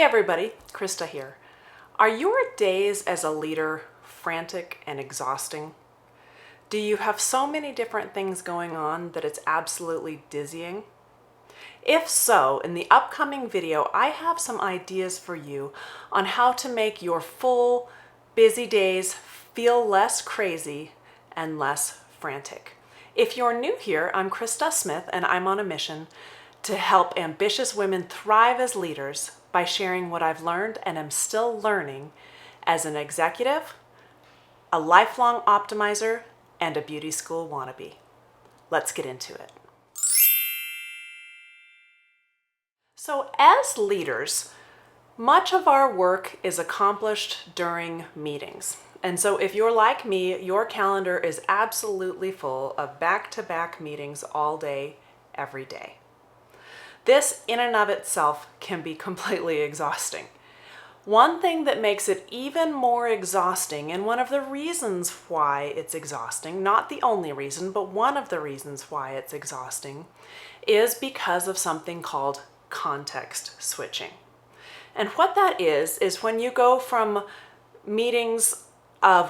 everybody, Krista here. Are your days as a leader frantic and exhausting? Do you have so many different things going on that it's absolutely dizzying? If so, in the upcoming video, I have some ideas for you on how to make your full, busy days feel less crazy and less frantic. If you're new here, I'm Krista Smith, and I'm on a mission to help ambitious women thrive as leaders by sharing what I've learned and am still learning as an executive, a lifelong optimizer, and a beauty school wannabe. Let's get into it. So as leaders, much of our work is accomplished during meetings. And so if you're like me, your calendar is absolutely full of back-to-back meetings all day, every day. This in and of itself can be completely exhausting. One thing that makes it even more exhausting, and one of the reasons why it's exhausting, not the only reason, but one of the reasons why it's exhausting, is because of something called context switching. And what that is when you go from meetings of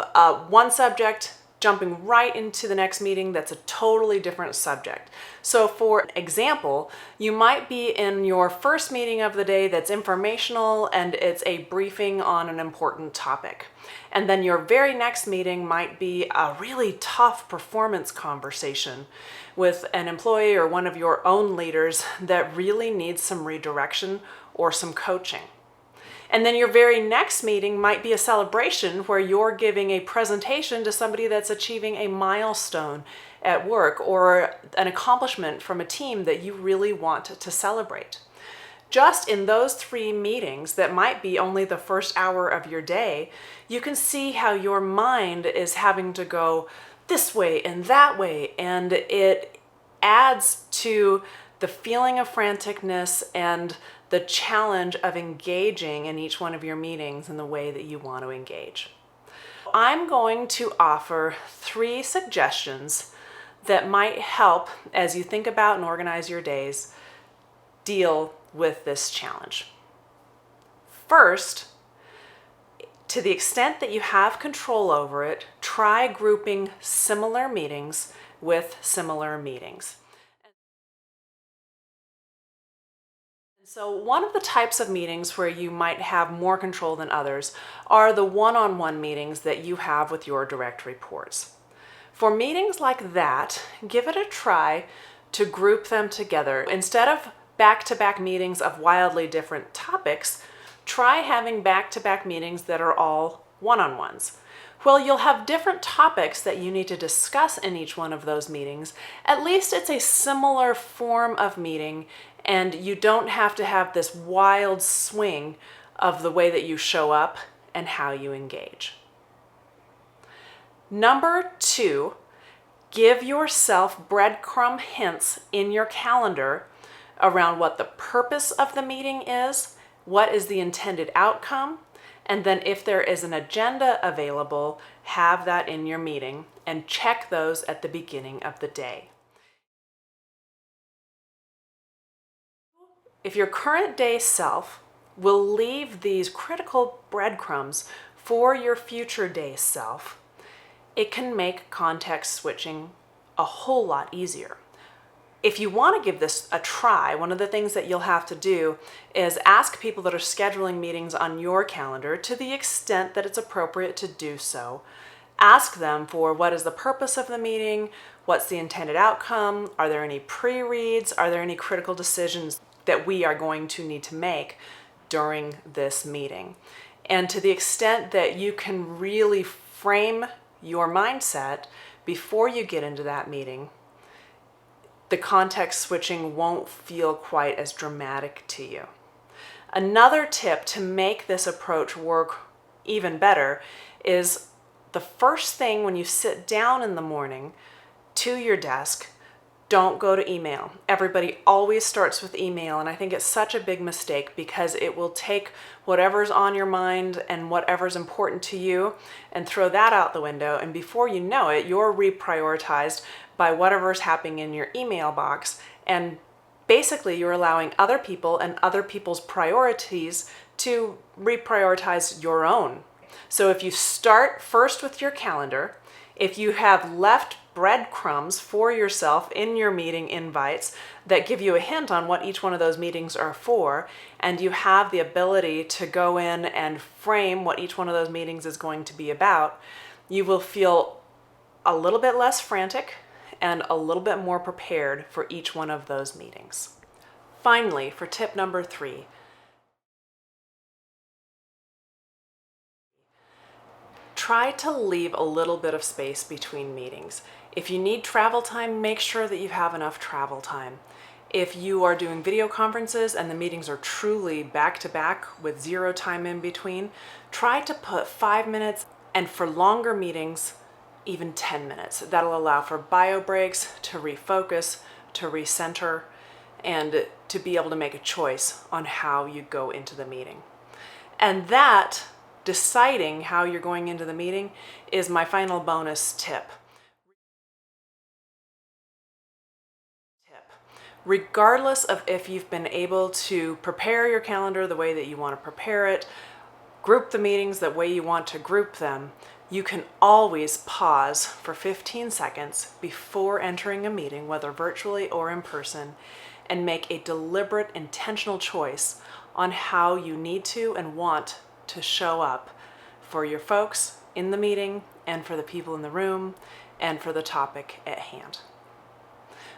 one subject jumping right into the next meeting that's a totally different subject. So for example, you might be in your first meeting of the day that's informational and it's a briefing on an important topic. And then your very next meeting might be a really tough performance conversation with an employee or one of your own leaders that really needs some redirection or some coaching. And then your very next meeting might be a celebration where you're giving a presentation to somebody that's achieving a milestone at work or an accomplishment from a team that you really want to celebrate. Just in those three meetings that might be only the first hour of your day, you can see how your mind is having to go this way and that way, and it adds to the feeling of franticness and the challenge of engaging in each one of your meetings in the way that you want to engage. I'm going to offer 3 suggestions that might help as you think about and organize your days deal with this challenge. First, to the extent that you have control over it, try grouping similar meetings with similar meetings. So one of the types of meetings where you might have more control than others are the one-on-one meetings that you have with your direct reports. For meetings like that, give it a try to group them together. Instead of back-to-back meetings of wildly different topics, try having back-to-back meetings that are all one-on-ones. Well, you'll have different topics that you need to discuss in each one of those meetings. At least it's a similar form of meeting, and you don't have to have this wild swing of the way that you show up and how you engage. Number 2, give yourself breadcrumb hints in your calendar around what the purpose of the meeting is, what is the intended outcome, and then if there is an agenda available, have that in your meeting and check those at the beginning of the day. If your current day self will leave these critical breadcrumbs for your future day self, it can make context switching a whole lot easier. If you want to give this a try, one of the things that you'll have to do is ask people that are scheduling meetings on your calendar, to the extent that it's appropriate to do so. Ask them for what is the purpose of the meeting, what's the intended outcome, are there any pre-reads, are there any critical decisions that we are going to need to make during this meeting. And to the extent that you can really frame your mindset before you get into that meeting, the context switching won't feel quite as dramatic to you. Another tip to make this approach work even better is the first thing when you sit down in the morning to your desk, don't go to email. Everybody always starts with email, and I think it's such a big mistake because it will take whatever's on your mind and whatever's important to you and throw that out the window, and before you know it, you're reprioritized by whatever's happening in your email box, and Basically, you're allowing other people and other people's priorities to reprioritize your own. So if you start first with your calendar, if you have left breadcrumbs for yourself in your meeting invites that give you a hint on what each one of those meetings are for, and you have the ability to go in and frame what each one of those meetings is going to be about, you will feel a little bit less frantic and a little bit more prepared for each one of those meetings. Finally, for tip number 3, try to leave a little bit of space between meetings. If you need travel time, make sure that you have enough travel time. If you are doing video conferences and the meetings are truly back to back with 0 time in between, try to put 5 minutes, and for longer meetings, even 10 minutes. That'll allow for bio breaks, to refocus, to recenter, and to be able to make a choice on how you go into the meeting. And that, deciding how you're going into the meeting, is my final bonus tip. Regardless of if you've been able to prepare your calendar the way that you want to prepare it, group the meetings the way you want to group them, you can always pause for 15 seconds before entering a meeting, whether virtually or in person, and make a deliberate, intentional choice on how you need to and want to show up for your folks in the meeting and for the people in the room and for the topic at hand.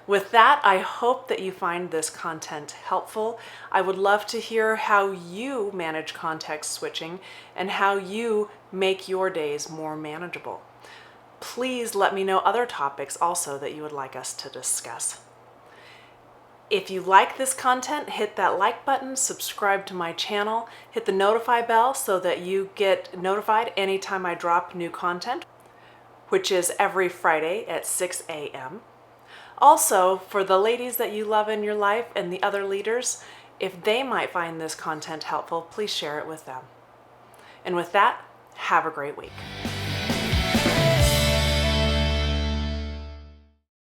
With that, I hope that you find this content helpful. I would love to hear how you manage context switching and how you make your days more manageable. Please let me know other topics also that you would like us to discuss. If you like this content, hit that like button, subscribe to my channel, hit the notify bell so that you get notified anytime I drop new content, which is every Friday at 6 a.m. Also, for the ladies that you love in your life and the other leaders, if they might find this content helpful, please share it with them. And with that, have a great week.